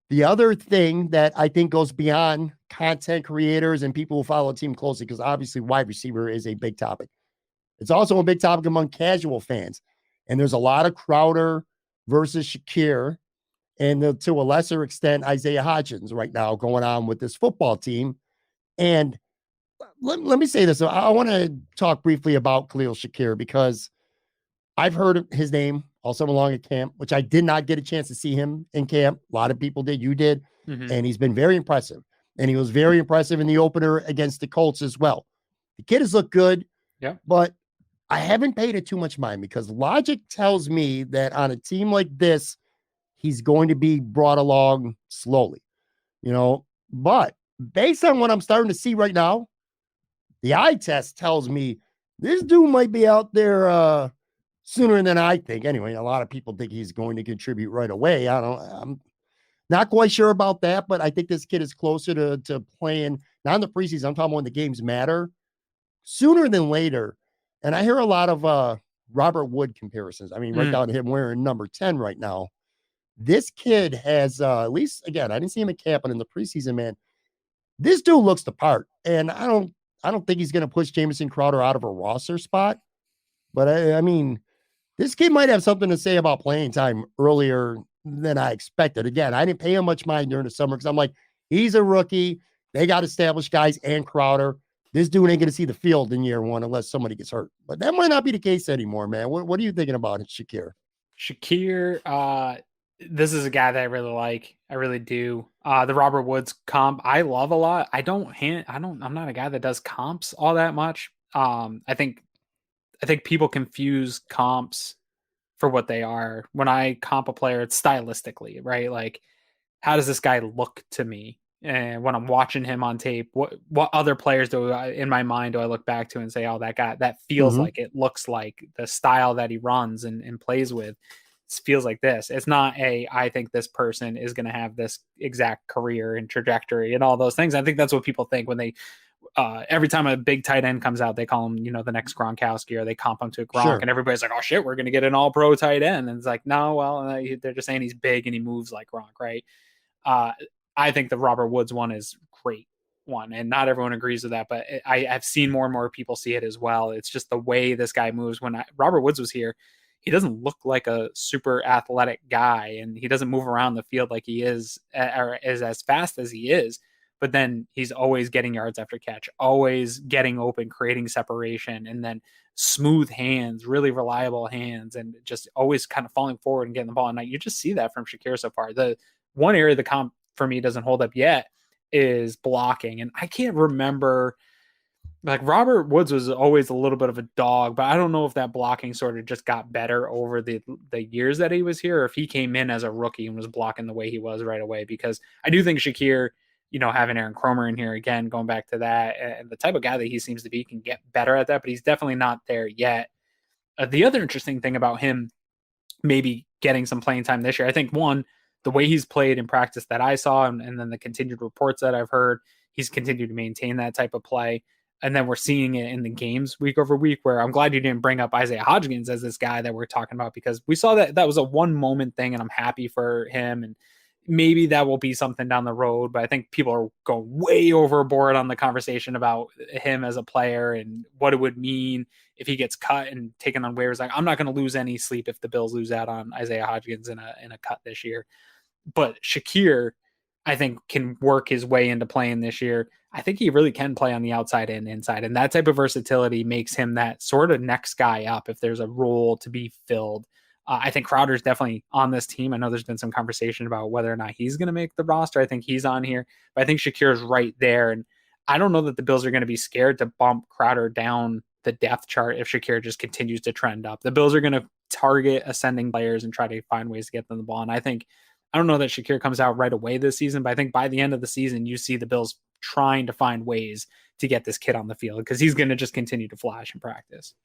The other thing that I think goes beyond content creators and people who follow the team closely, because obviously wide receiver is a big topic. It's also a big topic among casual fans. And there's a lot of Crowder versus Shakir and to a lesser extent, Isaiah Hodgins right now going on with this football team. And let me say this. I want to talk briefly about Khalil Shakir because I've heard his name all summer long at camp, which I did not get a chance to see him in camp. A lot of people did. You did. Mm-hmm. And he's been very impressive. And he was very impressive in the opener against the Colts as well. The kid has looked good. Yeah. But I haven't paid it too much mind because logic tells me that on a team like this, he's going to be brought along slowly, but based on what I'm starting to see right now, the eye test tells me this dude might be out there sooner than I think. Anyway, a lot of people think he's going to contribute right away. I'm not quite sure about that, but I think this kid is closer to playing, not in the preseason. I'm talking about when the games matter sooner than later. And I hear a lot of Robert Wood comparisons. I mean, right down to him wearing number 10 right now. This kid has, at least, again, I didn't see him at camp, but in the preseason, man, this dude looks the part. And I don't think he's going to push Jamison Crowder out of a roster spot. But I mean, this kid might have something to say about playing time earlier than I expected. Again, I didn't pay him much mind during the summer because I'm like, he's a rookie. They got established guys and Crowder. This dude ain't going to see the field in year one unless somebody gets hurt. But that might not be the case anymore, man. What are you thinking about it, Shakir? Shakir, this is a guy that I really like. I really do. The Robert Woods comp, I love a lot. I'm not a guy that does comps all that much. I think people confuse comps for what they are. When I comp a player, it's stylistically, right? Like, how does this guy look to me? And when I'm watching him on tape, what other players in my mind do I look back to and say, oh, that guy, that feels like, it looks like the style that he runs and plays with feels like this. It's not I think this person is going to have this exact career and trajectory and all those things. I think that's what people think when they, every time a big tight end comes out, they call him, the next Gronkowski, or they comp him to a Gronk, and everybody's like, oh shit, we're going to get an all pro tight end. And it's like, no, well, they're just saying he's big and he moves like Gronk. Right. I think the Robert Woods one is great one, and not everyone agrees with that, but I've seen more and more people see it as well. It's just the way this guy moves. When Robert Woods was here, he doesn't look like a super athletic guy, and he doesn't move around the field like he is, or is as fast as he is. But then he's always getting yards after catch, always getting open, creating separation, and then smooth hands, really reliable hands, and just always kind of falling forward and getting the ball. And you just see that from Shakir so far. The one area the comp for me doesn't hold up yet is blocking. And I can't remember, like, Robert Woods was always a little bit of a dog, but I don't know if that blocking sort of just got better over the years that he was here, or if he came in as a rookie and was blocking the way he was right away. Because I do think Shakir, having Aaron Cromer in here again, going back to that, and the type of guy that he seems to be, can get better at that, but he's definitely not there yet. The other interesting thing about him maybe getting some playing time this year, I think, one, the way he's played in practice that I saw, and then the continued reports that I've heard, he's continued to maintain that type of play. And then we're seeing it in the games week over week, where I'm glad you didn't bring up Isaiah Hodgins as this guy that we're talking about, because we saw that was a one moment thing, and I'm happy for him. And maybe that will be something down the road, but I think people are going way overboard on the conversation about him as a player and what it would mean if he gets cut and taken on waivers. Like, I'm not going to lose any sleep if the Bills lose out on Isaiah Hodgins in a cut this year. But Shakir, I think, can work his way into playing this year. I think he really can play on the outside and inside, and that type of versatility makes him that sort of next guy up if there's a role to be filled. I think Crowder's definitely on this team. I know there's been some conversation about whether or not he's going to make the roster. I think he's on here, but I think Shakir's right there. And I don't know that the Bills are going to be scared to bump Crowder down the depth chart if Shakir just continues to trend up. The Bills are going to target ascending players and try to find ways to get them the ball. And I don't know that Shakir comes out right away this season, but I think by the end of the season, you see the Bills trying to find ways to get this kid on the field, because he's going to just continue to flash in practice.